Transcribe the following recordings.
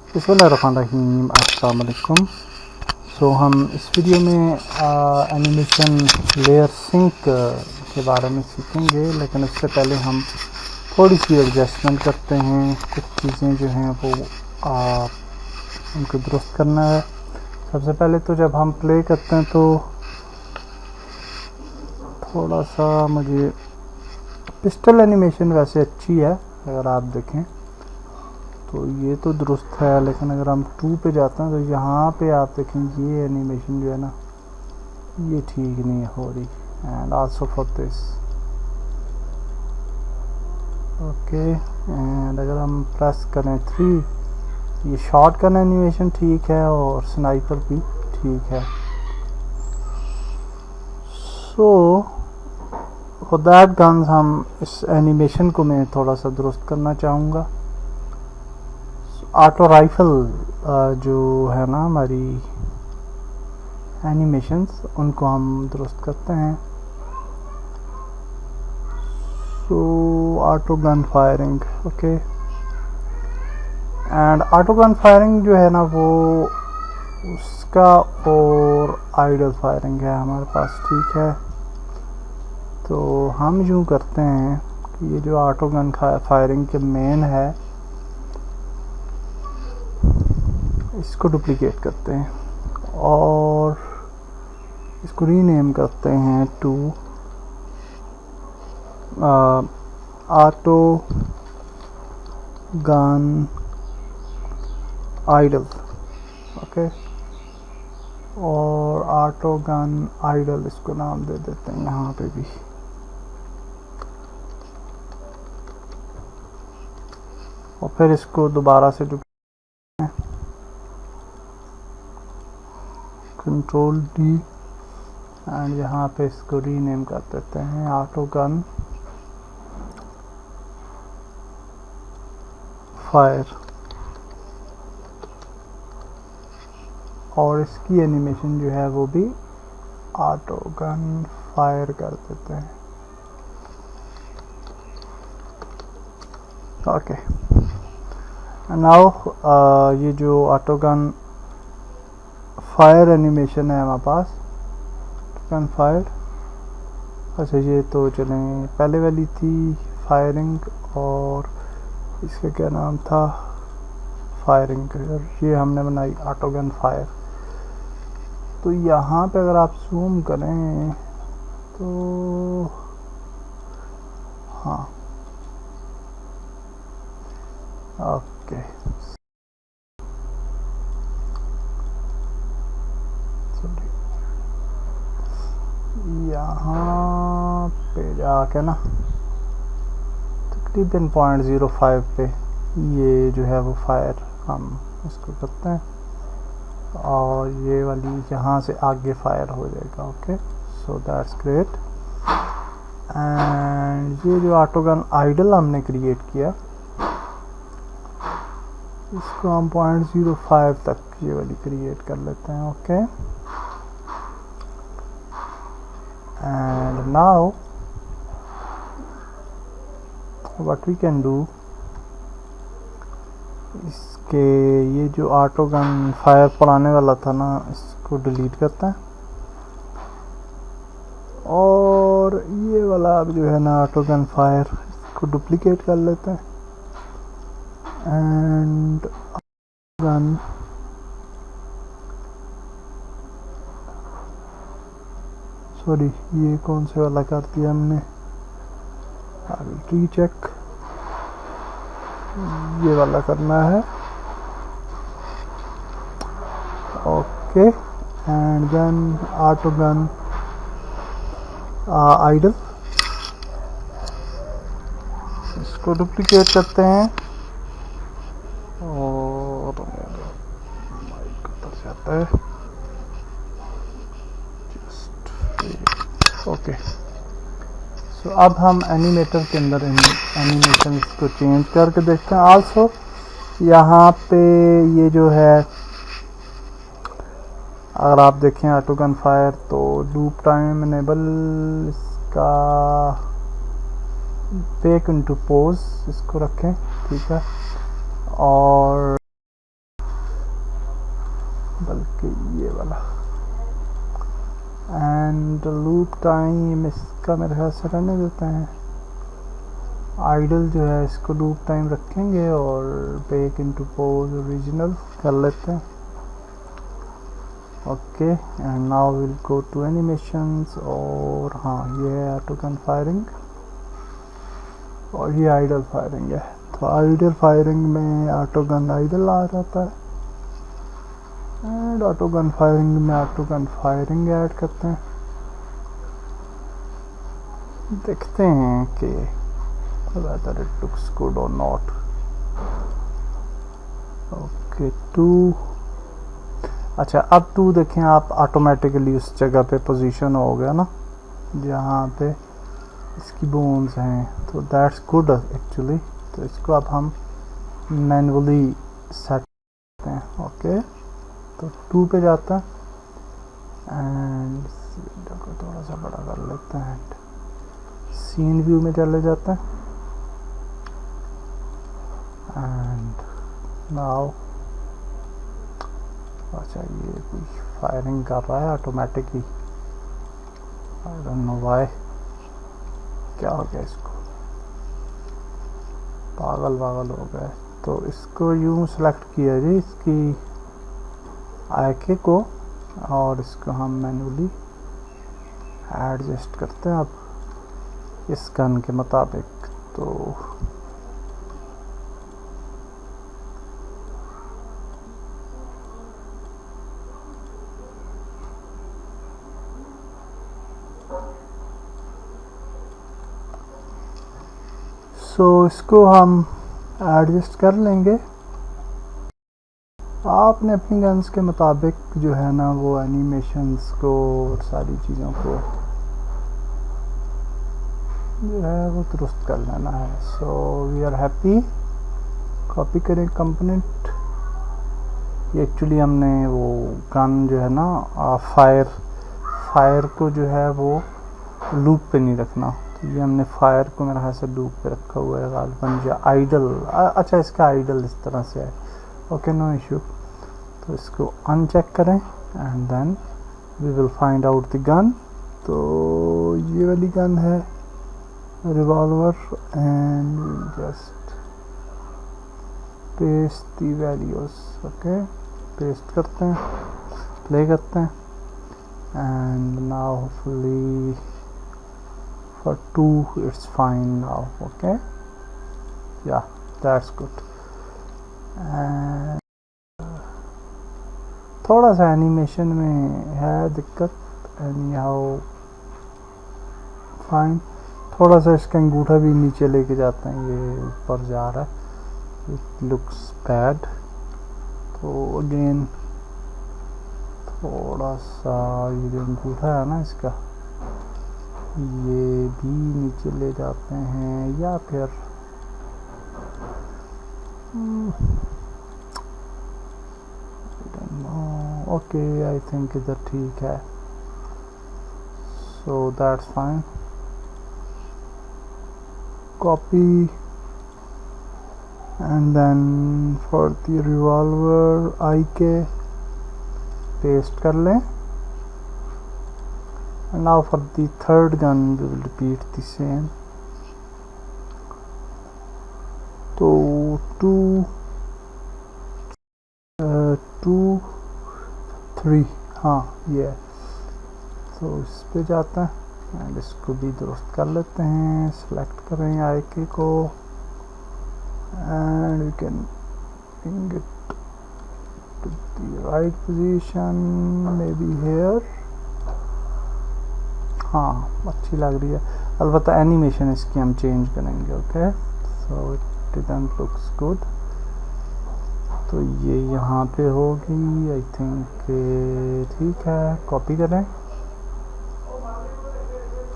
बिस्मिल्लाहिर्रहमानिर्रहीम, अस्सलाम वालेकुम। सो हम इस वीडियो में एनिमेशन लेयर सिंक के बारे में सीखेंगे, लेकिन उससे पहले हम थोड़ी सी एडजस्टमेंट करते हैं। कुछ चीज़ें जो हैं वो उनको दुरुस्त करना है। सबसे पहले तो जब हम प्ले करते हैं तो थोड़ा सा मुझे पिस्टल एनिमेशन वैसे अच्छी है, अगर आप देखें तो ये तो दुरुस्त है, लेकिन अगर हम 2 पे जाते हैं तो यहाँ पे आप देखें ये एनिमेशन जो है ना ये ठीक नहीं हो रही। And also for this okay. And अगर हम प्रेस करें 3, ये शॉटगन एनिमेशन ठीक है और स्नाइपर भी ठीक है। सो फॉर दैट गन्स हम इस एनिमेशन को मैं थोड़ा सा दुरुस्त करना चाहूँगा। ऑटो राइफल जो है ना हमारी एनिमेशंस, उनको हम दुरुस्त करते हैं। So auto gun firing, okay. And auto gun firing जो है ना वो उसका और आइडल फायरिंग है हमारे पास, ठीक है। तो हम यूँ करते हैं कि ये जो ऑटो गन फायरिंग के मेन है इसको डुप्लीकेट करते हैं और इसको रीनेम करते हैं to auto gun idle, okay. और ऑटो गन आइडल इसको नाम दे देते हैं यहाँ पे भी। और फिर इसको दोबारा से कंट्रोल डी एंड यहाँ पे इसको रीनेम कर देते हैं ऑटो गन फायर। और इसकी एनिमेशन जो है वो भी ऑटो गन फायर कर देते हैं, ओके। नाउ ये जो ऑटो गन फायर एनिमेशन है हमारे पास, गन फायर, अच्छा ये तो चलें पहले वाली थी फायरिंग और इसका क्या नाम था फायरिंग, ये हमने बनाई ऑटो गन फायर। तो यहाँ पे अगर आप जूम करें तो हाँ ओके, यहाँ पे जाके ना तकरीबन 0.05 पे ये जो है वो फायर हम इसको करते हैं और ये वाली यहाँ से आगे फायर हो जाएगा, okay. So that's great. And ये जो ऑटो गन आइडल हमने क्रिएट किया इसको हम 0.05 तक ये वाली क्रिएट कर लेते हैं, okay. And now what we can do, इसके ये जो ऑटो गन फायर पुराने वाला था ना इसको डिलीट करते हैं और ये वाला अब जो है ना ऑटो गन फायर इसको डुप्लीकेट कर लेते हैं एंड गन सॉरी ये कौन से वाला कर दिया हमने, रीचेक, ये वाला करना है, okay. And then auto gun idle इसको डुप्लीकेट करते हैं और माइक उतर जाता है जस्ट, ओके। सो अब हम एनिमेटर के अंदर एनिमेशन को चेंज करके देखते हैं। आल्सो यहाँ पे ये जो है अगर आप देखें ऑटो गन फायर तो लूप टाइम इनेबल इसका पेक इनटू पोज इसको रखें, ठीक है। और ओके ये वाला। एंड लूप टाइम इसका मेरे ख्याल से रहने देते हैं, आइडल जो है इसको लूप टाइम रखेंगे और बैक इनटू पोज ओरिजिनल कर लेते हैं। Okay and now will go to animations, और हाँ ये है ऑटो गन फायरिंग और ये आइडल फायरिंग है। तो आइडल फायरिंग में ऑटो गन आइडल आ जाता है एंड ऑटो गन फायरिंग में ऑटो गन फायरिंग ऐड करते हैं। देखते हैं कि whether it looks good or not. Okay 2, अच्छा अब 2 देखें आप, ऑटोमेटिकली उस जगह पे पोजीशन हो गया ना जहाँ पे इसकी बोन्स हैं, तो दैट्स गुड एक्चुअली। तो इसको अब हम मैनुअली सेट करते हैं। ओके तो 2 पे जाता है एंड इस विंडो को थोड़ा सा बड़ा कर लेते हैं, सीन व्यू में चले जाते हैं एंड नाउ, अच्छा ये कोई फायरिंग कर रहा है automatically, I don't know why, क्या हो गया इसको, पागल हो गया। तो इसको यूं सेलेक्ट किया जी इसकी आईके को, और इसको हम मैनुअली एडजस्ट करते हैं अब इस गन के मुताबिक। तो इसको हम एडजस्ट कर लेंगे, आपने अपनी गन्स के मुताबिक जो है ना वो एनिमेशंस को और सारी चीज़ों को जो है वो दुरुस्त कर लेना है। So we are happy. Copy करें कंपोनेंट, ये एक्चुअली हमने वो गन जो है ना फायर को जो है वो लूप पे नहीं रखना, तो ये हमने फायर को मेरे ख्याल से लूप पे रखा हुआ है गालिबन, या आइडल, अच्छा इसका आइडल इस तरह से है। Okay no issue. तो इसको अनचेक करें and then we will find out the gun. तो ये वाली गन है revolver and just paste the values. Okay paste करते हैं, प्ले करते हैं and now hopefully for 2 it's fine now. Okay yeah that's good। थोड़ा सा एनिमेशन में है दिक्कत, एनी हाउ फाइन। थोड़ा सा इसका अंगूठा भी नीचे लेके जाते हैं, ये ऊपर जा रहा है, इट लुक्स बैड। तो अगेन थोड़ा सा ये जो अंगूठा है ना इसका, ये भी नीचे ले जाते हैं, या फिर ओके आई थिंक इधर ठीक है। So that's fine. Copy and then for the revolver IK paste कर लें। And now for the third gun we will repeat the same। तो 2 3 हाँ ये, तो इस पे जाता है एंड इसको भी दुरुस्त कर लेते हैं। सेलेक्ट करें आईके को and we can bring it to the right position, maybe here। हाँ अच्छी लग रही है, अलबत्ता एनिमेशन इसकी हम चेंज करेंगे। Okay so it didn't looks good. तो ये यहाँ पे होगी आई थिंक, ठीक है। कॉपी करें,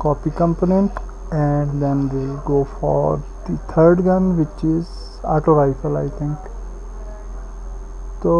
copy component and then we will go for the third gun which is auto rifle I think. तो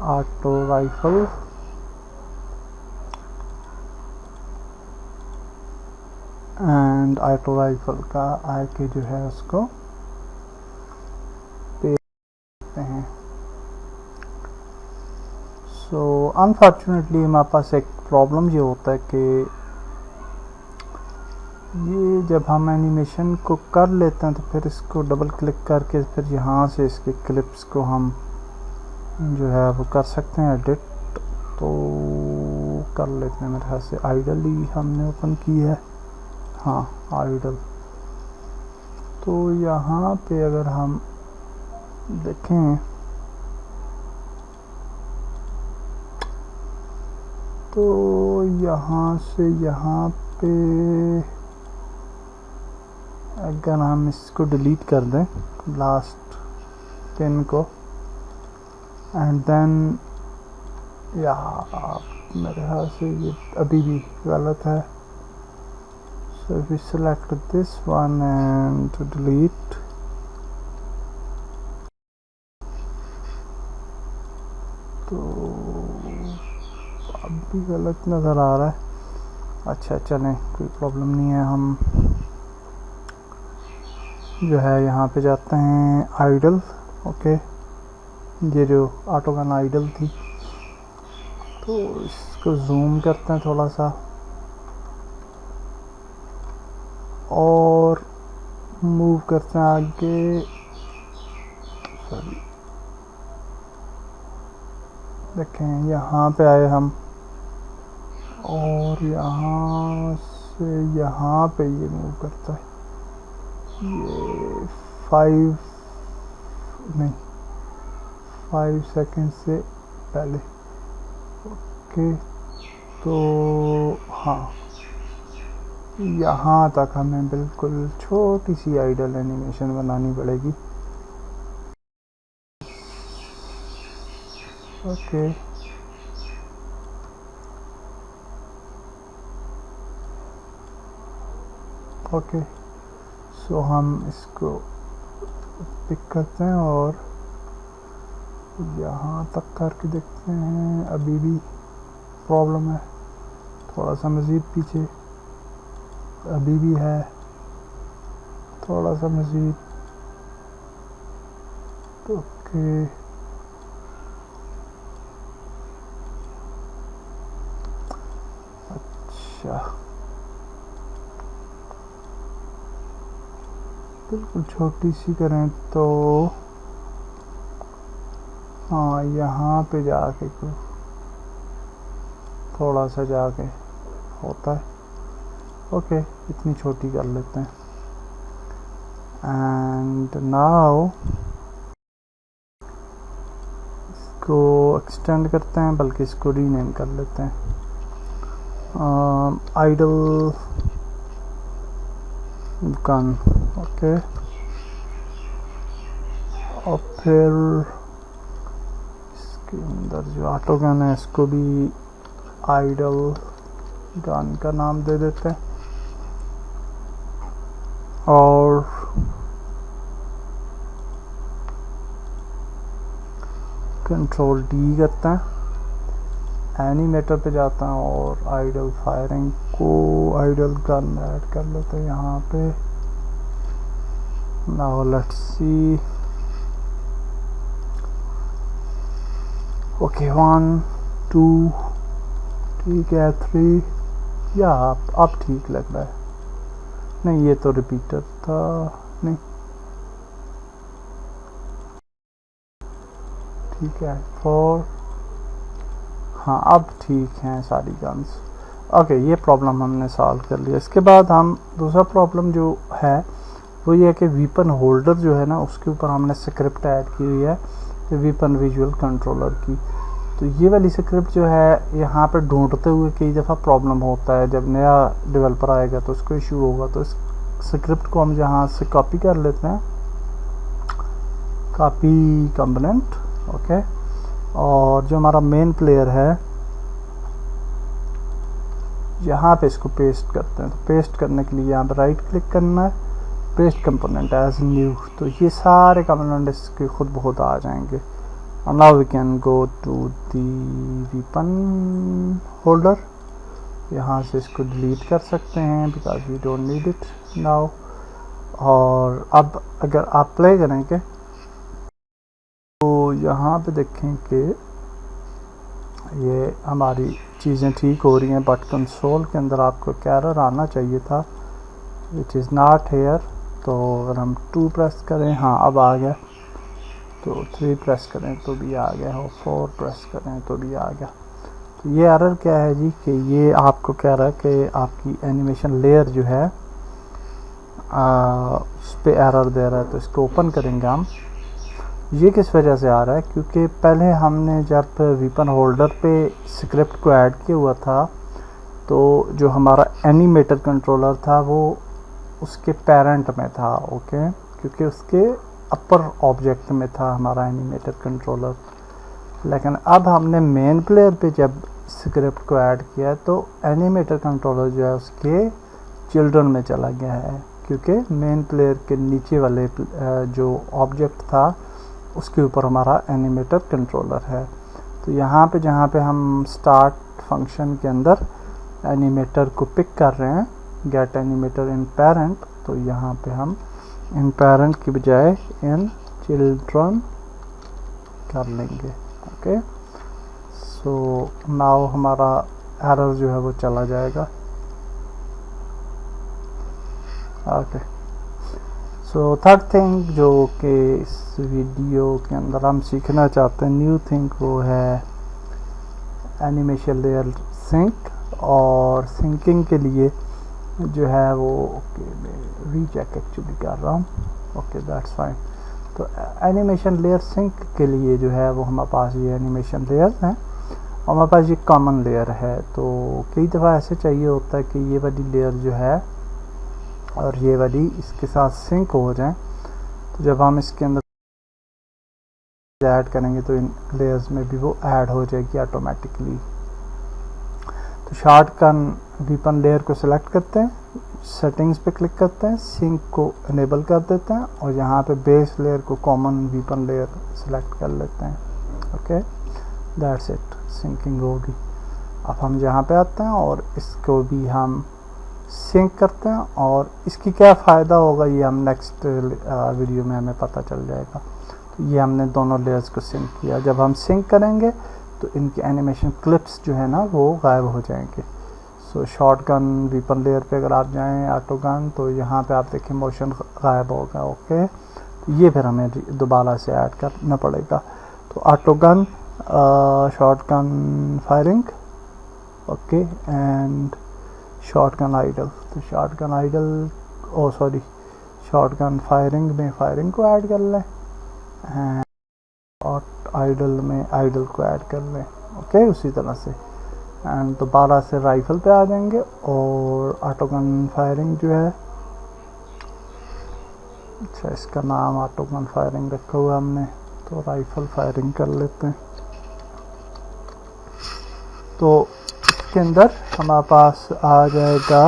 auto rifle and auto rifle का आईके जो है उसको पे करते हैं। सो अनफॉर्चुनेटली हमारे पास एक प्रॉब्लम ये होता है कि ये जब हम एनिमेशन को कर लेते हैं तो फिर इसको डबल क्लिक करके फिर यहाँ से इसके क्लिप्स को हम जो है वो कर सकते हैं एडिट। तो कर लेते हैं, मेरे ख्याल से आइडल ही हमने ओपन की है, हाँ आइडल। तो यहाँ पे अगर हम देखें तो यहाँ से यहाँ पे अगर हम इसको डिलीट कर दें लास्ट पिन को एंड देन यहाँ मेरे ख्याल से ये अभी भी गलत है। So if we select this one and delete, तो अब भी गलत नज़र आ रहा है। अच्छा चलें, कोई प्रॉब्लम नहीं है। हम जो है यहाँ पे जाते हैं आइडल। ओके, ये जो ऑटोगन आइडल थी, तो इसको जूम करते हैं थोड़ा सा और मूव करते हैं आगे। सॉरी, देखें यहाँ पे आए हम और यहाँ से यहाँ पे ये मूव करता है, ये 5 सेकंड से पहले। ओके, तो हाँ यहाँ तक हमें बिल्कुल छोटी सी आइडल एनिमेशन बनानी पड़ेगी। ओके, ओके, सो हम इसको पिक करते हैं और यहाँ तक करके देखते हैं। अभी भी प्रॉब्लम है, थोड़ा सा मज़ीद पीछे, अभी भी है थोड़ा सा मज़ीद। ओके, अच्छा, बिल्कुल छोटी सी करें तो हाँ यहाँ पे जाके थोड़ा सा जाके होता है। ओके, इतनी छोटी कर लेते हैं एंड नाउ इसको एक्सटेंड करते हैं, बल्कि इसको रीनेम कर लेते हैं आइडल गन। ओके, और फिर इसके अंदर जो ऑटो गन है इसको भी आइडल गन का नाम दे देते हैं और कंट्रोल डी करते हैं, एनिमेटर पे जाता हूँ और आइडल फायरिंग को आइडल गन ऐड कर लेते हैं यहाँ पे। Now let's see. ओके, 1 2 ठीक है, 3 या अब ठीक लग रहा है। नहीं, ये तो रिपीटर था, नहीं ठीक है 4। हाँ अब ठीक हैं सारी गन्स। ओके, ये प्रॉब्लम हमने सॉल्व कर लिया। इसके बाद हम दूसरा प्रॉब्लम जो है वो ये है कि वीपन होल्डर जो है ना, उसके ऊपर हमने स्क्रिप्ट ऐड की हुई है वीपन विजुअल कंट्रोलर की। तो ये वाली स्क्रिप्ट जो है यहाँ पे ढूंढते हुए कई दफ़ा प्रॉब्लम होता है। जब नया डेवलपर आएगा तो उसको इशू होगा। तो इस स्क्रिप्ट को हम यहाँ से कॉपी कर लेते हैं, कॉपी कंपोनेंट। ओके, और जो हमारा मेन प्लेयर है यहाँ पे इसको पेस्ट करते हैं। तो पेस्ट करने के लिए यहाँ पे राइट क्लिक करना है, पेस्ट कंपोनेंट एज न्यू। तो ये सारे कंपोनेंट इसके खुद बहुत आ जाएंगे। और now we can go to the weapon holder. यहाँ से इसको डिलीट कर सकते हैं because we don't need it now. और अब अगर आप प्ले करेंगे तो यहाँ पे देखें कि ये हमारी चीज़ें ठीक हो रही हैं, बट कंसोल के अंदर आपको एक एरर आना चाहिए था विच इज़ नॉट हेयर। तो अगर हम 2 प्रेस करें, हाँ अब आ गया, तो 3 प्रेस करें तो भी आ गया, और 4 प्रेस करें तो भी आ गया। तो ये एरर क्या है जी, कि ये आपको कह रहा है कि आपकी एनिमेशन लेयर जो है उस पर एरर दे रहा है। तो इसको ओपन करेंगे हम। ये किस वजह से आ रहा है, क्योंकि पहले हमने जब वीपन होल्डर पे स्क्रिप्ट को ऐड किया हुआ था, तो जो हमारा एनिमेटर कंट्रोलर था वो उसके पेरेंट में था, ओके, क्योंकि उसके अपर ऑब्जेक्ट में था हमारा एनिमेटर कंट्रोलर। लेकिन अब हमने मेन प्लेयर पे जब स्क्रिप्ट को ऐड किया तो एनिमेटर कंट्रोलर जो है उसके चिल्ड्रन में चला गया है, क्योंकि मेन प्लेयर के नीचे वाले जो ऑब्जेक्ट था उसके ऊपर हमारा एनिमेटर कंट्रोलर है। तो यहाँ पे जहाँ पे हम स्टार्ट फंक्शन के अंदर एनिमेटर को पिक कर रहे हैं, गेट एनिमेटर इन पेरेंट, तो यहाँ पे हम इन पेरेंट की बजाय इन चिल्ड्रन कर लेंगे। ओके, सो नाउ हमारा एरर जो है वो चला जाएगा। ओके, सो थर्ड थिंग जो कि इस वीडियो के अंदर हम सीखना चाहते हैं, न्यू थिंग, वो है एनिमेशन लेयर सिंक। और सिंकिंग के लिए जो है वो ओके मैं रीचेक एक्चुअली कर रहा हूँ, ओके दैट्स फाइन। तो एनिमेशन लेयर सिंक के लिए जो है वो हमारे पास ये एनिमेशन लेयर्स हैं, और हमारे पास ये कॉमन लेयर है। तो कई दफ़ा ऐसे चाहिए होता है कि ये वाली लेयर जो है और ये वाली इसके साथ सिंक हो जाए। तो जब हम इसके अंदर ऐड करेंगे तो इन लेयर्स में भी वो ऐड हो जाएगी ऑटोमेटिकली। तो शॉर्टकन वीपन लेयर को सिलेक्ट करते हैं, सेटिंग्स पे क्लिक करते हैं, सिंक को इनेबल कर देते हैं, और यहाँ पे बेस लेयर को कॉमन वीपन लेयर सिलेक्ट कर लेते हैं। ओके दैट्स इट, सिंकिंग होगी। अब हम यहाँ पे आते हैं और इसको भी हम सिंक करते हैं, और इसकी क्या फ़ायदा होगा ये हम नेक्स्ट वीडियो में हमें पता चल जाएगा। तो ये हमने दोनों लेयर्स को सिंक किया। जब हम सिंक करेंगे तो इनके एनिमेशन क्लिप्स जो है ना वो गायब हो जाएंगे। सो शॉटगन वीपन लेयर पे अगर आप जाएं ऑटोगन, तो यहाँ पे आप देखें मोशन गायब होगा। ओके, तो ये फिर हमें दोबारा से ऐड करना पड़ेगा। तो auto gun shotgun firing, okay, and shotgun idle. तो शॉटगन आइडल शॉटगन फायरिंग में फायरिंग को ऐड कर लें, एंड आइडल में आइडल को ऐड कर लें। ओके, उसी तरह से एंड दोबारा से राइफल पे आ जाएंगे, और ऑटोगन फायरिंग जो है, अच्छा इसका नाम ऑटोगन फायरिंग रखा हुआ हमने, तो राइफल फायरिंग कर लेते हैं। तो इसके अंदर हमारे पास आ जाएगा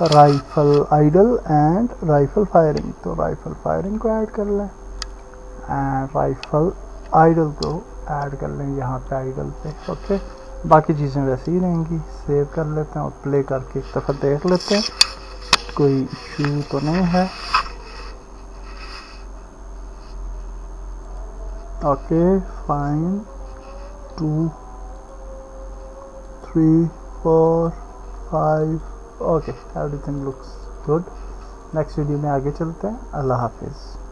rifle idle and rifle firing. तो राइफल फायरिंग को ऐड कर लें एंड राइफल आइडल को ऐड कर लें यहाँ पे आइडल पे। ओके, बाकी चीज़ें वैसे ही रहेंगी। सेव कर लेते हैं और प्ले करके एक दफ़ा देख लेते हैं कोई इशू तो नहीं है। Okay fine, 2 3 4 5, okay everything looks good. Next video में आगे चलते हैं। अल्लाह हाफिज़।